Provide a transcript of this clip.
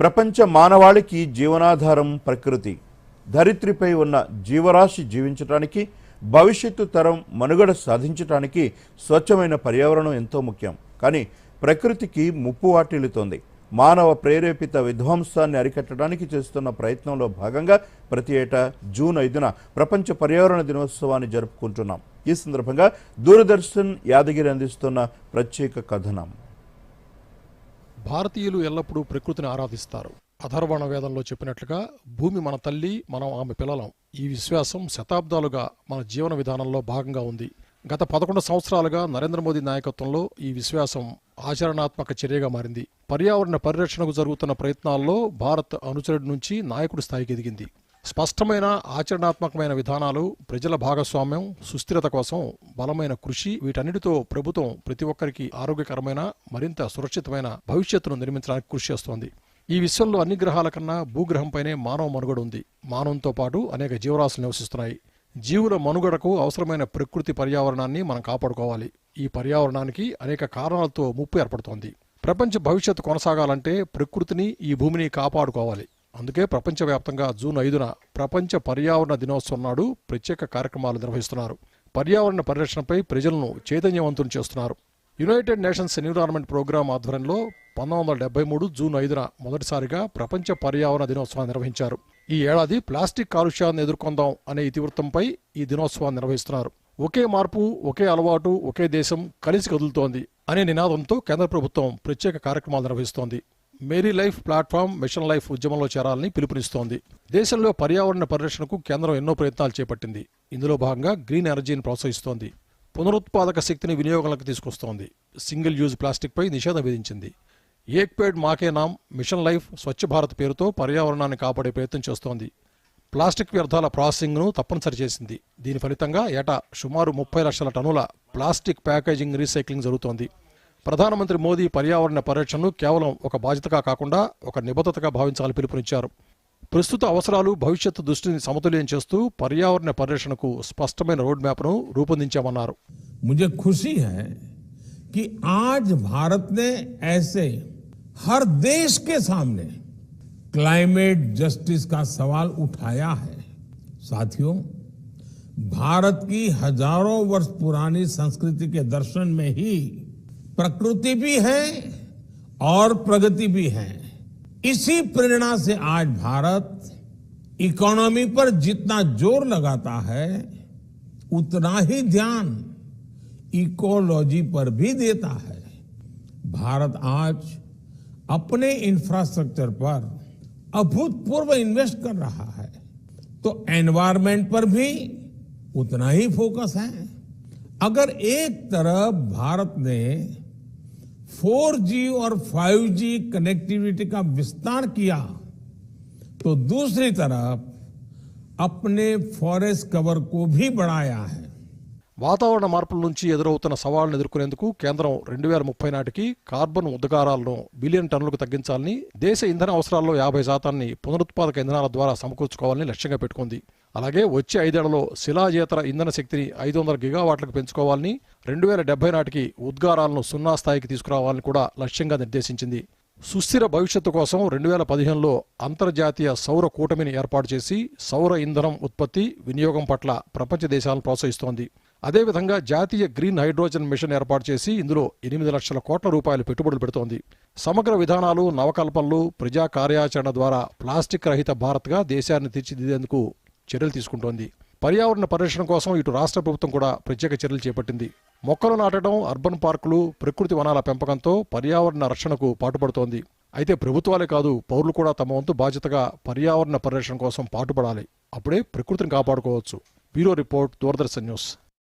ప్రపంచ మానవాళికి జీవనాధారం ప్రకృతి. ధరిత్రిపై ఉన్న జీవరాశి జీవించడానికి, భవిష్యత్తు తరం మనుగడ సాధించడానికి స్వచ్ఛమైన పర్యావరణం ఎంతో ముఖ్యం. కానీ ప్రకృతికి ముప్పు వాటిల్లుతోంది. మానవ ప్రేరేపిత విధ్వంసాన్ని అరికట్టడానికి చేస్తున్న ప్రయత్నంలో భాగంగా ప్రతి ఏటా జూన్ 5న ప్రపంచ పర్యావరణ దినోత్సవాన్ని జరుపుకుంటున్నాం. ఈ సందర్భంగా దూరదర్శన్ యాదగిరి అందిస్తున్న ప్రత్యేక కథనం. భారతీయులు ఎల్లప్పుడూ ప్రకృతిని ఆరాధిస్తారు. అథర్వణ వేదంలో చెప్పినట్లుగా భూమి మన తల్లి, మనం ఆమె పిల్లలం. ఈ విశ్వాసం శతాబ్దాలుగా మన జీవన విధానంలో భాగంగా ఉంది. గత 11 సంవత్సరాలుగా నరేంద్ర మోదీ నాయకత్వంలో ఈ విశ్వాసం ఆచరణాత్మక చర్యగా మారింది. పర్యావరణ పరిరక్షణకు జరుగుతున్న ప్రయత్నాల్లో భారత్ అనుచరుడి నుంచి నాయకుడి స్థాయికి ఎదిగింది. స్పష్టమైన ఆచరణాత్మకమైన విధానాలు, ప్రజల భాగస్వామ్యం, సుస్థిరత కోసం బలమైన కృషి, వీటన్నిటితో ప్రభుత్వం ప్రతి ఒక్కరికి ఆరోగ్యకరమైన, మరింత సురక్షితమైన భవిష్యత్తును నిర్మించడానికి కృషి చేస్తోంది. ఈ విశ్వంలో అన్ని గ్రహాల కన్నా భూగ్రహంపైనే మానవ మనుగడ ఉంది. మానవంతో పాటు అనేక జీవరాశులు నివసిస్తున్నాయి. జీవుల మనుగడకు అవసరమైన ప్రకృతి పర్యావరణాన్ని మనం కాపాడుకోవాలి. ఈ పర్యావరణానికి అనేక కారణాలతో ముప్పు ఏర్పడుతోంది. ప్రపంచ భవిష్యత్తు కొనసాగాలంటే ప్రకృతిని, ఈ భూమిని కాపాడుకోవాలి. అందుకే ప్రపంచవ్యాప్తంగా జూన్ 5న ప్రపంచ పర్యావరణ దినోత్సవం నాడు ప్రత్యేక కార్యక్రమాలు నిర్వహిస్తున్నారు. పర్యావరణ పరిరక్షణపై ప్రజలను చైతన్యవంతులు చేస్తున్నారు. యునైటెడ్ నేషన్స్ ఎన్విరాన్మెంట్ ప్రోగ్రాం ఆధ్వర్యంలో 1973 జూన్ 5న మొదటిసారిగా ప్రపంచ పర్యావరణ దినోత్సవాన్ని నిర్వహించారు. ఈ ఏడాది ప్లాస్టిక్ కాలుష్యాన్ని ఎదుర్కొందాం అనే ఇతివృత్తంపై ఈ దినోత్సవాన్ని నిర్వహిస్తున్నారు. ఒకే మార్పు, ఒకే అలవాటు, ఒకే దేశం కలిసి కదులుతోంది అనే నినాదంతో కేంద్ర ప్రభుత్వం ప్రత్యేక కార్యక్రమాలు నిర్వహిస్తోంది. Meri life platform mission life ఉద్యమంలో చేరాలని పిలుపునిస్తోంది. దేశంలో పర్యావరణ పరిరక్షణకు కేంద్రం ఎన్నో ప్రయత్నాలు చేపట్టింది. ఇందులో భాగంగా గ్రీన్ ఎనర్జీని ప్రోత్సహిస్తోంది. పునరుత్పాదక శక్తిని వినియోగంలోకి తీసుకొస్తోంది. సింగిల్ యూజ్ ప్లాస్టిక్పై నిషేధం విధించింది. ఏక్ పేడ్ మాకే నామ్ మిషన్ లైఫ్ స్వచ్ఛ భారత్ పేరుతో పర్యావరణాన్ని కాపాడే ప్రయత్నం చేస్తోంది. ప్లాస్టిక్ వ్యర్థాల ప్రాసెసింగ్ను తప్పనిసరి చేసింది. దీని ఫలితంగా ఏటా సుమారు 30 లక్షల టన్నుల ప్లాస్టిక్ ప్యాకేజింగ్ రీసైక్లింగ్ జరుగుతోంది. ప్రధానమంత్రి మోదీ పర్యావరణ పరిరక్షణను కేవలం ఒక బాధ్యతగా కాకుండా ఒక నిబద్ధతగా భావించాలని పిలుపునిచ్చారు. ప్రస్తుత అవసరాలు, భవిష్యత్తు దృష్టిని సమతుల్యం చేస్తూ పర్యావరణ పరిరక్షణకు స్పష్టమైన రోడ్ మ్యాప్ను రూపొందించామన్నారు. मुझे खुशी है कि आज भारत ने ऐसे हर देश के सामने क्लाइमेट जस्टिस का सवाल उठाया है. साथियों, भारत की हजारों वर्ष पुरानी संस्कृति के दर्शन में ही प्रकृति भी है और प्रगति भी है. इसी प्रेरणा से आज भारत इकोनॉमी पर जितना जोर लगाता है, उतना ही ध्यान इकोलॉजी पर भी देता है. भारत आज अपने इंफ्रास्ट्रक्चर पर अभूतपूर्व इन्वेस्ट कर रहा है, तो एनवायरमेंट पर भी उतना ही फोकस है. अगर एक तरफ भारत ने 4G और 5G कनेक्टिविटी का विस्तार किया, तो दूसरी तरफ अपने फॉरेस्ट कवर को भी बढ़ाया है. వాతావరణ మార్పుల నుంచి ఎదురవుతున్న సవాళ్లను ఎదుర్కొనేందుకు కేంద్రం 2030 నాటికి కార్బన్ ఉద్గారాలను బిలియన్ టన్నులకు తగ్గించాలని, దేశ ఇంధన అవసరాల్లో 50% పునరుత్పాదక ఇంధనాల ద్వారా సమకూర్చుకోవాలని లక్ష్యంగా పెట్టుకుంది. అలాగే వచ్చే 5 ఏళ్లలో శిలాజేతర ఇంధన శక్తిని 500 గిగావాట్లకు పెంచుకోవాలని, 2070 నాటికి ఉద్గారాలను 0 స్థాయికి తీసుకురావాలని కూడా లక్ష్యంగా నిర్దేశించింది. సుస్థిర భవిష్యత్తు కోసం 2015లో అంతర్జాతీయ సౌర కూటమిని ఏర్పాటు చేసి సౌర ఇంధనం ఉత్పత్తి, వినియోగం పట్ల ప్రపంచ దేశాలను ప్రోత్సహిస్తోంది. అదేవిధంగా జాతీయ గ్రీన్ హైడ్రోజన్ మిషన్ ఏర్పాటు చేసి ఇందులో 8 లక్షల కోట్ల రూపాయలు పెట్టుబడులు పెడుతోంది. సమగ్ర విధానాలు, నవకల్పనలు, ప్రజా కార్యాచరణ ద్వారా ప్లాస్టిక్ రహిత భారత్గా దేశాన్ని తీర్చిదిద్దేందుకు చర్యలు తీసుకుంటోంది. పర్యావరణ పరిరక్షణ కోసం ఇటు రాష్ట్ర ప్రభుత్వం కూడా ప్రత్యేక చర్యలు చేపట్టింది. మొక్కలు నాటడం, అర్బన్ పార్కులు, ప్రకృతి వనాల పెంపకంతో పర్యావరణ రక్షణకు పాటుపడుతోంది. అయితే ప్రభుత్వాలే కాదు, పౌరులు కూడా తమ వంతు బాధ్యతగా పర్యావరణ పరిరక్షణ కోసం పాటుపడాలి. అప్పుడే ప్రకృతిని కాపాడుకోవచ్చు. Bureau report, Doordarshan news.